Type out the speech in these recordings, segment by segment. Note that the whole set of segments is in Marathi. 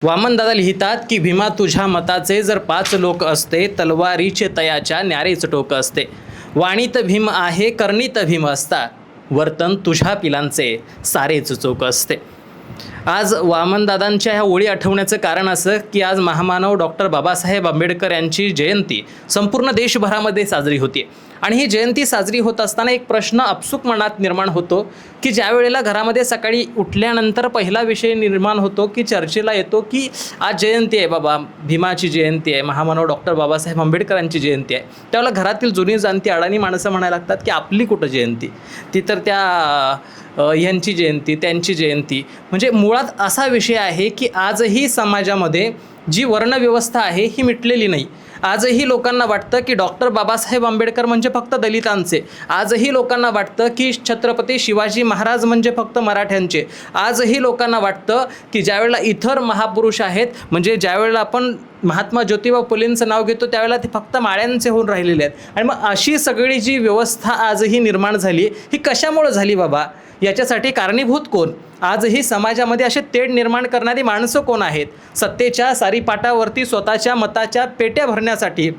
वामनदादा लिहितात की भीमा तुझ्या मताचे जर 5 लोक असते, तलवारीचे तयाच्या न्यारेच टोक असते. वाणीत भीम आहे, करणीत भीम असता, वर्तन तुझ्या पिलांचे सारेच चोख असते. आज वामनदादांच्या ह्या ओळी आठवण्याचं कारण असं की आज महामानव डॉक्टर बाबासाहेब आंबेडकर यांची जयंती संपूर्ण देशभरामध्ये साजरी होती. आणि ही जयंती साजरी होत असताना एक प्रश्न आपसूक मनात निर्माण होतो की ज्या वेळेला घरामध्ये सकाळी उठल्यानंतर पहिला विषय निर्माण होतो की चर्चेला येतो की आज जयंती आहे बाबा, भीमाची जयंती आहे, महामानव डॉक्टर बाबासाहेब आंबेडकरांची जयंती आहे. त्यावेळेला घरातील जुनी जाणती अडाणी माणसं म्हणायला लागतात की आपली कुठं जयंती, ती तर त्या यांची जयंती, त्यांची जयंती. म्हणजे मुळात असा विषय आहे की आजही समाजामध्ये जी वर्णव्यवस्था आहे ही मिटलेली नाही. आजही लोकांना वाटतं की डॉक्टर बाबासाहेब आंबेडकर म्हणजे फक्त दलितांचे. आजही लोकांना वाटतं की छत्रपती शिवाजी महाराज म्हणजे फक्त मराठ्यांचे. आजही लोकांना वाटतं की ज्यावेळेला इतर महापुरुष आहेत, म्हणजे ज्यावेळेला आपण महात्मा ज्योतिबा फुलेंचं नाव घेतो त्यावेळेला ते फक्त माळ्यांचे होऊन राहिलेले आहेत. आणि मग अशी सगळी जी व्यवस्था आजही निर्माण झाली ही कशामुळे झाली बाबा? याच्यासाठी कारणीभूत कोण? आजही समाजामध्ये असे तेढ निर्माण करणारी माणसं कोण आहेत? सत्तेच्या सारीपाटावरती स्वतःच्या मताच्या पेट्या भरण्यासाठी,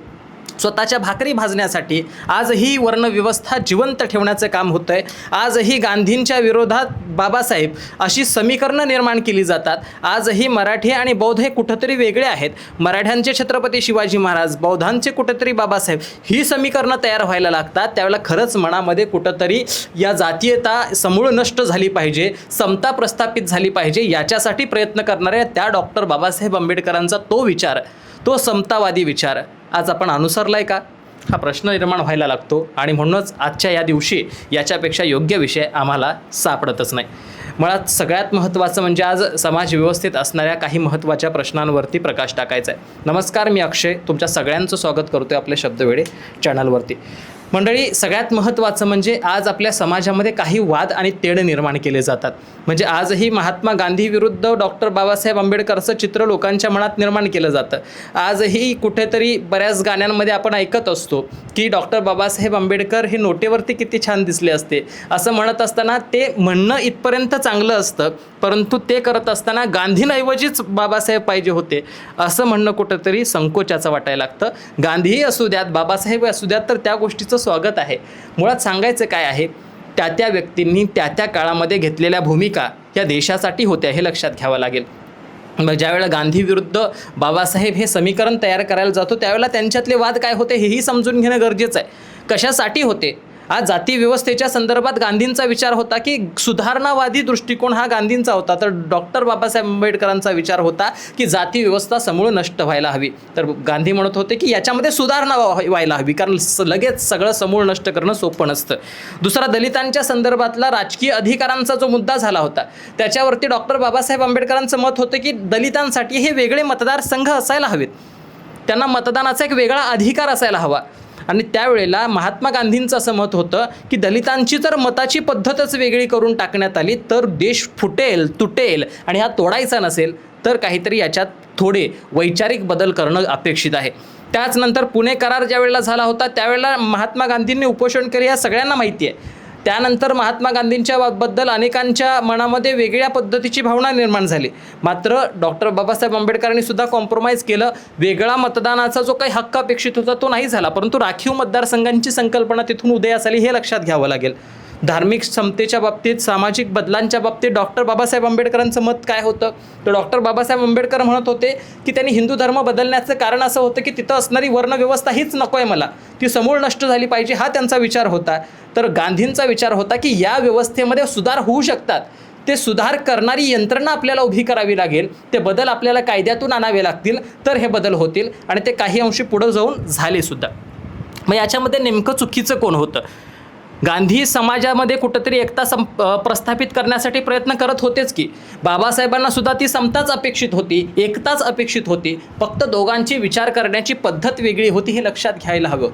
स्वतःच्या भाकरी भाजण्यासाठी आजही वर्णव्यवस्था जिवंत ठेवण्याचं काम होतं आहे. आजही गांधींच्या विरोधात बाबासाहेब अशी समीकरणं निर्माण केली जातात. आजही मराठी आणि बौद्ध हे कुठंतरी वेगळे आहेत. मराठ्यांचे छत्रपती शिवाजी महाराज, बौद्धांचे कुठंतरी बाबासाहेब, ही समीकरणं तयार व्हायला लागतात. त्यावेळेला खरंच मनामध्ये कुठंतरी या जातीयता समूळ नष्ट झाली पाहिजे, समता प्रस्थापित झाली पाहिजे. याच्यासाठी प्रयत्न करणाऱ्या त्या डॉक्टर बाबासाहेब आंबेडकरांचा तो विचार, तो समतावादी विचार आज आपण अनुसरलाय का? हा प्रश्न निर्माण व्हायला लागतो. आणि म्हणूनच आजच्या या दिवशी याच्यापेक्षा योग्य विषय आम्हाला सापडतच नाही. मुळात सगळ्यात महत्त्वाचं म्हणजे आज समाज व्यवस्थेत असणाऱ्या काही महत्त्वाच्या प्रश्नांवरती प्रकाश टाकायचा आहे. नमस्कार, मी अक्षय तुमच्या सगळ्यांचं स्वागत करतो आपल्या शब्दवेडे चॅनलवरती. मंडळी, सगळ्यात महत्त्वाचं म्हणजे आज आपल्या समाजामध्ये काही वाद आणि तेढ निर्माण केले जातात. म्हणजे आजही महात्मा गांधी विरुद्ध डॉक्टर बाबासाहेब आंबेडकरचं चित्र लोकांच्या मनात निर्माण केलं जातं. आजही कुठेतरी बऱ्याच गाण्यांमध्ये आपण ऐकत असतो की डॉक्टर बाबासाहेब आंबेडकर हे नोटेवरती किती छान दिसले असते असं म्हणत असताना ते म्हणणं इथपर्यंत चांगलं असतं, परंतु ते करत असताना गांधींऐवजीच बाबासाहेब पाहिजे होते असं म्हणणं कुठंतरी संकोचाचं वाटायला लागतं. गांधीही असू द्यात, बाबासाहेब असू द्यात, तर त्या गोष्टीचं स्वागत आहे. मुळात सांगायचं काय आहे, त्या त्या व्यक्तींनी त्या त्या काळामध्ये घेतलेल्या भूमिका या देशासाठी होत्या हे लक्षात घ्यावं लागेल. मग ज्यावेळेला गांधी विरुद्ध बाबासाहेब हे समीकरण तयार करायला जातो त्यावेळेला त्यांच्यातले वाद काय होते हेही समजून घेणं गरजेचं आहे. कशासाठी होते? आज जाती व्यवस्थेच्या संदर्भात गांधींचा विचार होता की सुधारणावादी दृष्टिकोन हा गांधींचा होता, तर डॉक्टर बाबासाहेब आंबेडकरांचा विचार होता की जाती व्यवस्था समूळ नष्ट व्हायला हवी. तर गांधी म्हणत होते की याच्यामध्ये सुधारणा व्हायला हवी, कारण लगेच सगळं समूळ नष्ट करणं सोपं नसतं. दुसरा, दलितांच्या संदर्भातला राजकीय अधिकारांचा जो मुद्दा झाला होता त्याच्यावरती डॉक्टर बाबासाहेब आंबेडकरांचं मत होतं की दलितांसाठी हे वेगळे मतदारसंघ असायला हवेत, त्यांना मतदानाचा एक वेगळा अधिकार असायला हवा. आणि त्यावेळेला महात्मा गांधींचं असं मत होतं की दलितांची जर मताची पद्धतच वेगळी करून टाकण्यात आली तर देश फुटेल, तुटेल, आणि हा तोडायचा नसेल तर काहीतरी याच्यात थोडे वैचारिक बदल करणं अपेक्षित आहे. त्याचनंतर पुणे करार ज्यावेळेला झाला होता त्यावेळेला महात्मा गांधींनी उपोषण केले, या सगळ्यांना माहिती आहे. त्यानंतर महात्मा गांधींच्या बद्दल अनेकांच्या मनामध्ये वेगळ्या पद्धतीची भावना निर्माण झाली. मात्र डॉक्टर बाबासाहेब आंबेडकरांनी सुद्धा कॉम्प्रोमाइज केलं. वेगळा मतदानाचा जो काही हक्क अपेक्षित होता तो नाही झाला, परंतु राखीव मतदारसंघांची संकल्पना तिथून उदयास आली हे लक्षात घ्यावं लागेल. धार्मिक समतेच्या बाबतीत, सामाजिक बदलांच्या बाबतीत डॉक्टर बाबासाहेब आंबेडकरांचं मत काय होतं? तर डॉक्टर बाबासाहेब आंबेडकर म्हणत होते की त्यांनी हिंदू धर्म बदलण्याचं कारण असं होतं की तिथं असणारी वर्णव्यवस्था हीच नको आहे मला, ती समूळ नष्ट झाली पाहिजे, हा त्यांचा विचार होता. तर गांधींचा विचार होता की या व्यवस्थेमध्ये सुधार होऊ शकतात, ते सुधार करणारी यंत्रणा आपल्याला उभी करावी लागेल, ते बदल आपल्याला कायद्यातून आणावे लागतील, तर हे बदल होतील. आणि ते काही अंशी पुढं जाऊन झाले सुद्धा. मग याच्यामध्ये नेमकं चुकीचं कोण होतं? गांधी समाजामध्ये कुठंतरी एकता प्रस्थापित करण्यासाठी प्रयत्न करत होतेच की. बाबासाहेबांना सुद्धा ती समताच अपेक्षित होती, एकताच अपेक्षित होती, फक्त दोघांची विचार करण्याची पद्धत वेगळी होती हे लक्षात घ्यायला हवं.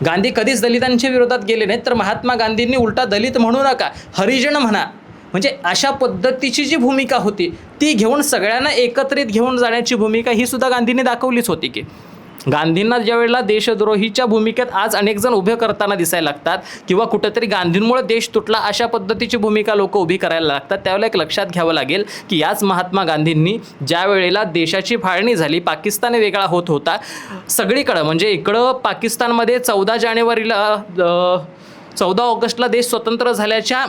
गांधी कधीच दलितांच्या विरोधात गेले नाहीत, तर महात्मा गांधींनी उलटा दलित म्हणू नका, हरिजन म्हणा, म्हणजे अशा पद्धतीची जी भूमिका होती ती घेऊन सगळ्यांना एकत्रित घेऊन जाण्याची भूमिका ही सुद्धा गांधींनी दाखवलीच होती की. गांधींना ज्या वेळेला देशद्रोहीच्या भूमिकेत आज अनेक जण उभे करताना दिसायला लागतात किंवा कुठेतरी गांधींमुळे देश तुटला अशा पद्धतीची भूमिका लोक उभी करायला लागतात, त्यावेळेला एक लक्षात घ्यावं लागेल की याच महात्मा गांधींनी ज्या वेळेला देशाची फाळणी झाली, पाकिस्तान वेगळा होत होता सगळीकडं, म्हणजे इकडं पाकिस्तानमध्ये 14 ऑगस्टला देश स्वतंत्र झाल्याच्या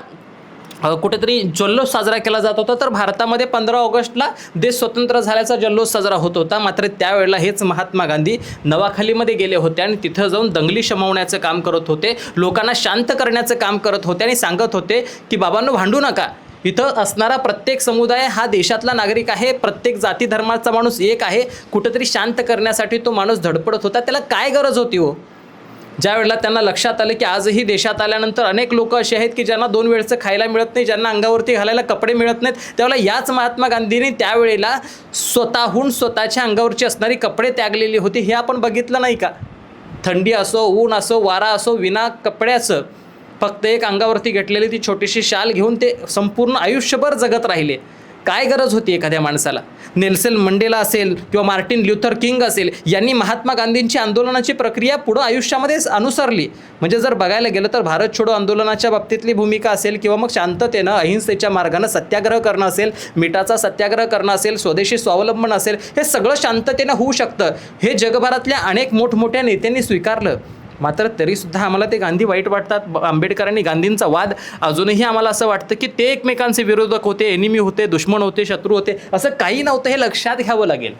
कुठेतरी जल्लोष साजरा केला जात होता, तर भारतामध्ये 15 ऑगस्टला देश स्वतंत्र झाल्याचा जल्लोष साजरा होत होता. मात्र त्यावेळेला हेच महात्मा गांधी नवाखालीमध्ये गेले होते आणि तिथं जाऊन दंगली शमवण्याचं काम करत होते, लोकांना शांत करण्याचं काम करत होते आणि सांगत होते की बाबांनो भांडू नका, इथं असणारा प्रत्येक समुदाय हा देशातला नागरिक आहे, प्रत्येक जाती धर्माचा माणूस एक आहे, कुठेतरी शांत करण्यासाठी तो माणूस धडपडत होता. त्याला काय गरज होती हो? ज्या वेळेला त्यांना लक्षात आलं की आजही देशात आल्यानंतर अनेक लोक असे आहेत की ज्यांना 2 वेळचं खायला मिळत नाही, ज्यांना अंगावरती घालायला कपडे मिळत नाहीत, त्यावेळेला याच महात्मा गांधींनी त्यावेळेला स्वतःहून स्वतःच्या अंगावरची असणारी कपडे त्यागलेली होती. हे आपण बघितलं नाही का? थंडी असो, ऊन असो, वारा असो, विना कपड्याचं फक्त एक अंगावरती घेतलेली ती छोटीशी शाल घेऊन ते संपूर्ण आयुष्यभर जगत राहिले. काय गरज होती एखाद्या माणसाला? नेल्सन मंडेला असेल किंवा मार्टिन ल्युथर किंग असेल, यांनी महात्मा गांधींची आंदोलनाची प्रक्रिया पुढं आयुष्यामध्ये अनुसरली. म्हणजे जर बघायला गेलं तर भारत छोडो आंदोलनाच्या बाबतीतली भूमिका असेल किंवा मग शांततेनं अहिंसेच्या मार्गानं सत्याग्रह करणं असेल, मिठाचा सत्याग्रह करणं असेल, स्वदेशी स्वावलंबन असेल, हे सगळं शांततेनं होऊ शकतं. हे जगभरातल्या अनेक मोठमोठ्या नेत्यांनी स्वीकारलं. मात्र तरीसुद्धा आम्हाला ते गांधी वाईट वाटतात. आंबेडकरांनी गांधींचा वाद अजूनही आम्हाला असं वाटतं की ते एकमेकांचे विरोधक होते, एनिमी होते, दुश्मन होते, शत्रू होते, असं काही नव्हतं. हे लक्षात घ्यावं लागेल.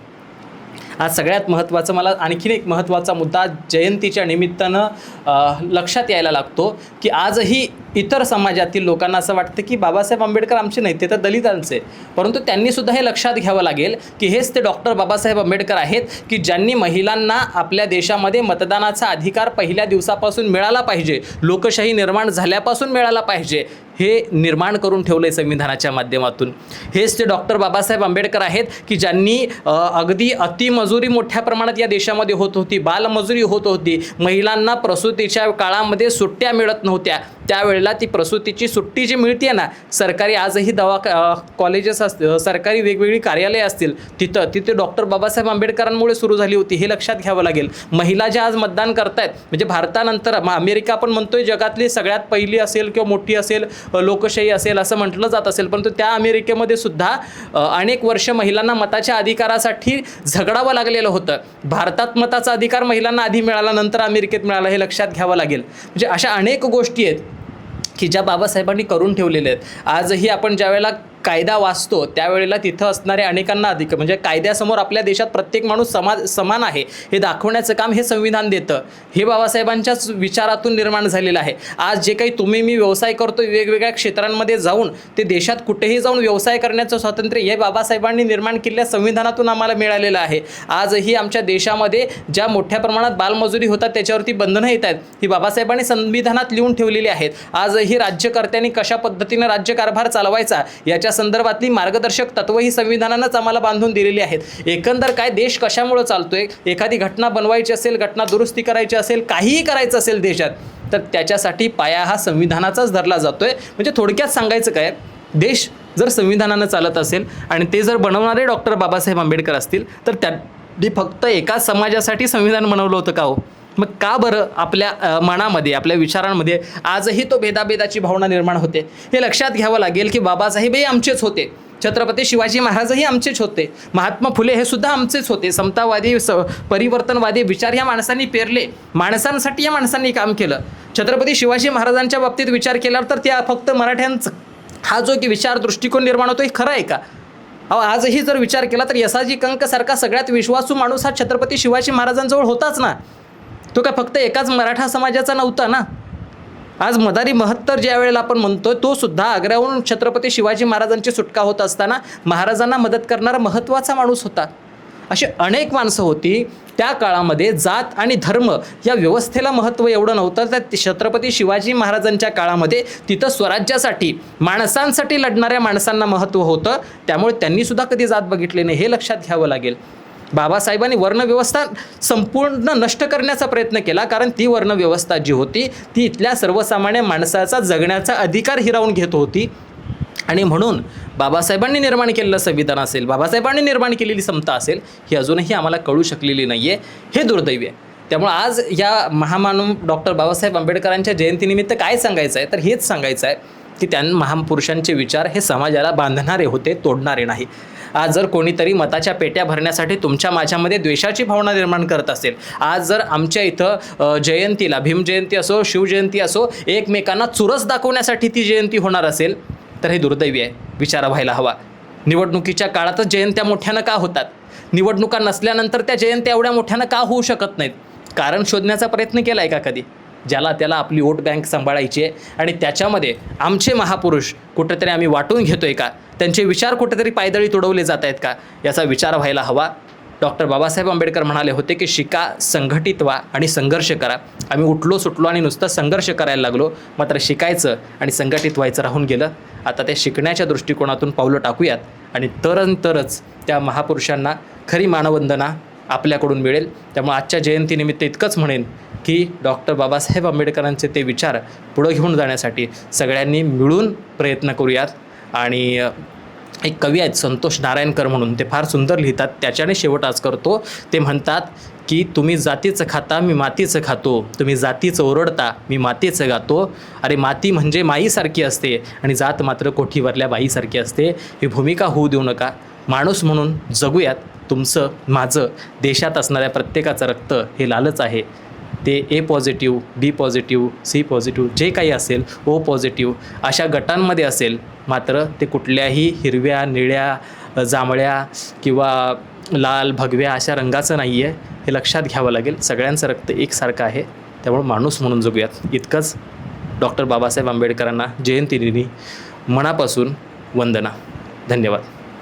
आज सगळ्यात महत्त्वाचं मला आणखीन एक महत्त्वाचा मुद्दा जयंतीच्या निमित्तानं लक्षात यायला लागतो की आजही इतर समाजातील लोकांना असं वाटतं की बाबासाहेब आंबेडकर आमचे नाही, ते तर दलितांचे. परंतु त्यांनीसुद्धा हे लक्षात घ्यावं लागेल की हेच ते डॉक्टर बाबासाहेब आंबेडकर आहेत की ज्यांनी महिलांना आपल्या देशामध्ये मतदानाचा अधिकार पहिल्या दिवसापासून मिळाला पाहिजे, लोकशाही निर्माण झाल्यापासून मिळाला पाहिजे, हे निर्माण करून ठेवलं आहे संविधानाच्या माध्यमातून. हेच ते डॉक्टर बाबासाहेब आंबेडकर आहेत की ज्यांनी अगदी अतिमजुरी मोठ्या प्रमाणात या देशामध्ये होत होती, बालमजुरी होत होती, महिलांना प्रसूतीच्या काळामध्ये सुट्ट्या मिळत नव्हत्या, त्यावेळेला ती प्रसूतीची सुट्टी जी मिळते ना, सरकारी आजही कॉलेजेस असतील, सरकारी वेगवेगळी कार्यालय असतील, तिथे डॉक्टर बाबासाहेब आंबेडकरांमुळे सुरू झाली होती. हे लक्षात घ्यावं लागेल. महिला ज्या आज मतदान करतायत, म्हणजे भारतानंतर अमेरिका आपण म्हणतोय जगातली सगळ्यात पहिली असेल किंवा मोठी असेल, लोकशाही असेल असं म्हटलं जात असेल, परंतु त्या अमेरिकेमध्ये सुद्धा अनेक वर्ष महिलांना मताच्या अधिकारासाठी झगडावं लागलेलं होतं. भारतात मताचा अधिकार महिलांना आधी मिळाला, नंतर अमेरिकेत मिळाला. हे लक्षात घ्यावं लागेल. म्हणजे अशा अनेक गोष्टी आहेत की ज्या बाबासाहेबांनी करून ठेवलेल्या आहेत. आजही आपण ज्यावेळेला कायदा वाचतो त्यावेळेला तिथं असणाऱ्या अनेकांना अधिकार, म्हणजे कायद्यासमोर आपल्या देशात प्रत्येक माणूस समान आहे हे दाखवण्याचं काम हे संविधान देतं. हे बाबासाहेबांच्याच विचारातून निर्माण झालेलं आहे. आज जे काही तुम्ही मी व्यवसाय करतो वेगवेगळ्या क्षेत्रांमध्ये जाऊन, ते देशात कुठेही जाऊन व्यवसाय करण्याचं स्वातंत्र्य हे बाबासाहेबांनी निर्माण केलेल्या संविधानातून आम्हाला मिळालेलं आहे. आजही आमच्या देशामध्ये ज्या मोठ्या प्रमाणात बालमजुरी होतात त्याच्यावरती बंधनं येत आहेत, ही बाबासाहेबांनी संविधानात लिहून ठेवलेली आहेत. आजही राज्यकर्त्यांनी कशा पद्धतीनं राज्यकारभार चालवायचा याच्या संदर्भातली मार्गदर्शक तत्व ही संविधानानंच आम्हाला बांधून दिलेली आहेत. एकंदर काय देश कशामुळे चालतोय, एखादी घटना बनवायची असेल, घटना दुरुस्ती करायची असेल, काहीही करायचं असेल देशात, तर त्याच्यासाठी पाया हा संविधानाचाच धरला जातोय. म्हणजे थोडक्यात सांगायचं काय, देश जर संविधानानं चालत असेल आणि ते जर बनवणारे डॉक्टर बाबासाहेब आंबेडकर असतील, तर त्यांनी फक्त एका समाजासाठी संविधान बनवलं होतं का हो? मग का बरं आपल्या मनामध्ये, आपल्या विचारांमध्ये आजही तो भेदाभेदाची भावना निर्माण होते? हे लक्षात घ्यावं लागेल की बाबासाहेबही आमचेच होते, छत्रपती शिवाजी महाराजही आमचेच होते, महात्मा फुले हे सुद्धा आमचेच होते. समतावादी परिवर्तनवादी विचार या माणसांनी पेरले, माणसांसाठी या माणसांनी काम केलं. छत्रपती शिवाजी महाराजांच्या बाबतीत विचार केल्यावर तर त्या फक्त मराठ्यांचा हा जो की विचार दृष्टिकोन निर्माण होतो हे खरं आहे का? आजही जर विचार केला तर यसाजी कंकसारखा सगळ्यात विश्वासू माणूस हा छत्रपती शिवाजी महाराजांजवळ होताच ना. तो काय फक्त एकाच मराठा समाजाचा नव्हता ना. आज मदारी महत्तर ज्या वेळेला आपण म्हणतोय, तो सुद्धा आग्र्याहून छत्रपती शिवाजी महाराजांची सुटका होत असताना महाराजांना मदत करणारा महत्त्वाचा माणूस होता. अशी अनेक माणसं होती. त्या काळामध्ये जात आणि धर्म या व्यवस्थेला महत्त्व एवढं नव्हतं, तर छत्रपती शिवाजी महाराजांच्या काळामध्ये तिथं स्वराज्यासाठी माणसांसाठी लढणाऱ्या माणसांना महत्त्व होतं. त्यामुळे त्यांनीसुद्धा कधी जात बघितले नाही, हे लक्षात घ्यावं लागेल. बाबासाहेबांनी वर्णव्यवस्था संपूर्ण नष्ट करण्याचा प्रयत्न केला, कारण ती वर्णव्यवस्था जी होती ती इथल्या सर्वसामान्य माणसाचा जगण्याचा अधिकार हिरावून घेत होती. आणि म्हणून बाबासाहेबांनी निर्माण केलेलं संविधान असेल, बाबासाहेबांनी निर्माण केलेली समता असेल, ही अजूनही आम्हाला कळू शकलेली नाही आहे. हे दुर्दैवी आहे. त्यामुळं आज या महामानव डॉक्टर बाबासाहेब आंबेडकरांच्या जयंतीनिमित्त काय सांगायचं आहे, तर हेच सांगायचं आहे की महापुरुषांचे विचार हे समाजाला बांधणारे होते, तोडणारे नाही. आज जर कोणीतरी मताच्या पेट्या भरण्यासाठी तुमच्या माझ्यामध्ये द्वेषाची भावना निर्माण करत असेल, आज जर आमच्या इथं जयंतीला भीमजयंती असो, शिवजयंती असो, एकमेकांना चुरस दाखवण्यासाठी ती जयंती होणार असेल, तर हे दुर्दैवी आहे. विचार व्हायला हवा. निवडणुकीच्या काळातच जयंत्या मोठ्यानं का होतात? निवडणुका नसल्यानंतर त्या जयंत्या एवढ्या मोठ्यानं का होऊ शकत नाहीत? कारण शोधण्याचा प्रयत्न केला आहे का कधी? ज्याला त्याला आपली वोट बँक सांभाळायची आहे आणि त्याच्यामध्ये आमचे महापुरुष कुठेतरी आम्ही वाटून घेतो आहे का? त्यांचे विचार कुठेतरी पायदळी तुडवले जात आहेत का? याचा विचार व्हायला हवा. डॉक्टर बाबासाहेब आंबेडकर म्हणाले होते की शिका, संघटित व्हा आणि संघर्ष करा. आम्ही उठलो सुटलो आणि नुसतं संघर्ष करायला लागलो, मात्र शिकायचं आणि संघटित व्हायचं राहून गेलं. आता त्या शिकण्याच्या दृष्टिकोनातून पावलं टाकूयात आणि तरच त्या महापुरुषांना खरी मानवंदना आपल्याकडून मिळेल. त्यामुळे आजच्या जयंतीनिमित्त इतकंच म्हणेन की डॉक्टर बाबासाहेब आंबेडकरांचे ते विचार पुढं घेऊन जाण्यासाठी सगळ्यांनी मिळून प्रयत्न करूयात. आणि एक कवी आहेत संतोष नारायणकर म्हणून, ते फार सुंदर लिहितात. त्याच्याने शेवट आज करतो. ते म्हणतात की तुम्ही जातीचं खाता, मी मातीचं खातो. तुम्ही जातीचं ओरडता, मी मातीचं गातो. अरे माती म्हणजे माईसारखी असते आणि जात मात्र कोठीवरल्या बाईसारखी असते. ही भूमिका होऊ देऊ नका. माणूस म्हणून जगूयात. तुमचं, माझं, देशात असणाऱ्या प्रत्येकाचं रक्त हे लालच आहे. ते ए पॉझिटिव्ह, बी पॉझिटिव्ह, सी पॉझिटिव्ह जे काही असेल, ओ पॉझिटिव्ह अशा गटांमध्ये असेल. मात्र ते कुठल्याही हिरव्या, निळ्या, जांभळ्या किंवा लाल, भगव्या अशा रंगाचं नाही आहे. हे लक्षात घ्यावं लागेल. सगळ्यांचं रक्त एकसारखं आहे. त्यामुळे माणूस म्हणून जगूयात. इतकंच. डॉक्टर बाबासाहेब आंबेडकरांना जयंतीदिनी मनापासून वंदना. धन्यवाद.